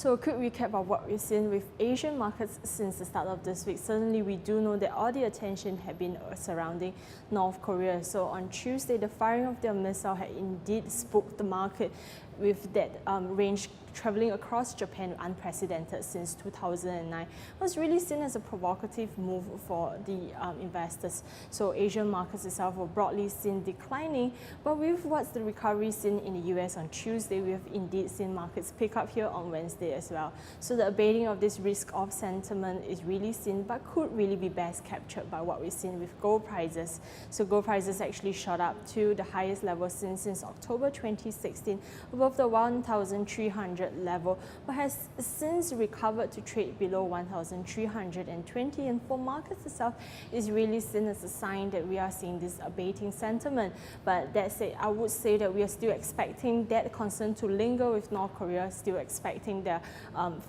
So a quick recap of what we've seen with Asian markets since the start of this week. Certainly we do know that all the attention had been surrounding North Korea. So on Tuesday, the firing of their missile had indeed spooked the market, with that range travelling across Japan unprecedented since 2009. It was really seen as a provocative move for the investors. So Asian markets itself were broadly seen declining, but with what's the recovery seen in the US on Tuesday, we have indeed seen markets pick up here on Wednesday as well. So the abating of this risk-off sentiment is really seen, but could really be best captured by what we've seen with gold prices. So gold prices actually shot up to the highest level since October 2016, above the 1,300 level, but has since recovered to trade below 1,320, and for markets itself is really seen as a sign that we are seeing this abating sentiment. But that said, I would say that we are still expecting that concern to linger with North Korea, still expecting their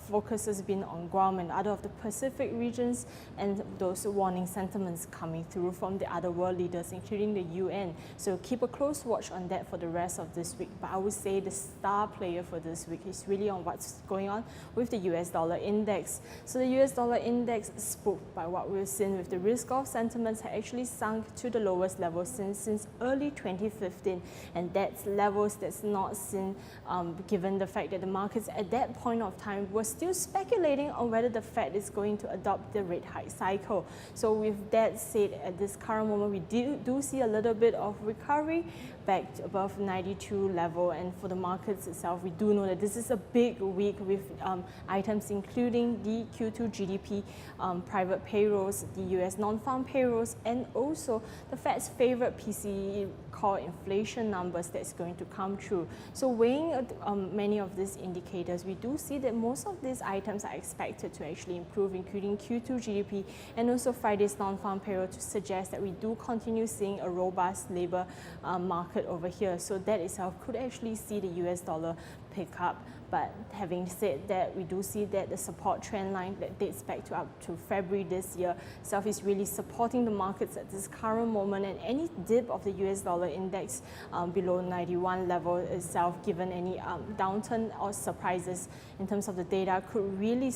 focus has been on Guam and other of the Pacific regions, and those warning sentiments coming through from the other world leaders, including the UN. So keep a close watch on that for the rest of this week. But I would say the star player for this week is really on what's going on with the US dollar index. So the US dollar index, spooked by what we've seen with the risk-off sentiments, had actually sunk to the lowest level since early 2015, and that's levels that's not seen given the fact that the markets at that point of time were still speculating on whether the Fed is going to adopt the rate hike cycle. So with that said, at this current moment, we do see a little bit of recovery back above 92 level, and for the markets itself, we do know that this is a big week with items including the Q2 GDP, private payrolls, the US non-farm payrolls, and also the Fed's favorite PCE core inflation numbers that's going to come through. So weighing many of these indicators, we do see that most of these items are expected to actually improve, including Q2 GDP and also Friday's non-farm payroll, to suggest that we do continue seeing a robust labor market over here. So that itself could actually see the US dollar pick up. But having said that, we do see that the support trend line that dates back to up to February this year itself is really supporting the markets at this current moment, and any dip of the US dollar index below 91 level itself, given any downturn or surprises in terms of the data, could really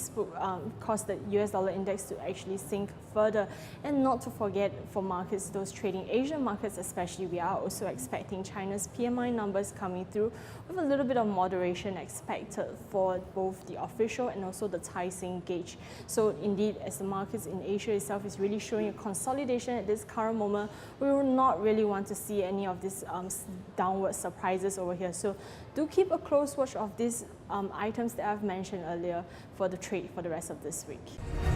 cause the US dollar index to actually sink further. And not to forget, for markets, those trading Asian markets especially, we are also expecting China's PMI numbers coming through with a little bit of moderation expected for both the official and also the Caixin gauge. So indeed, as the markets in Asia itself is really showing a consolidation at this current moment, we will not really want to see any of these downward surprises over here. So do keep a close watch of these items that I've mentioned earlier for the trade for the rest of this week.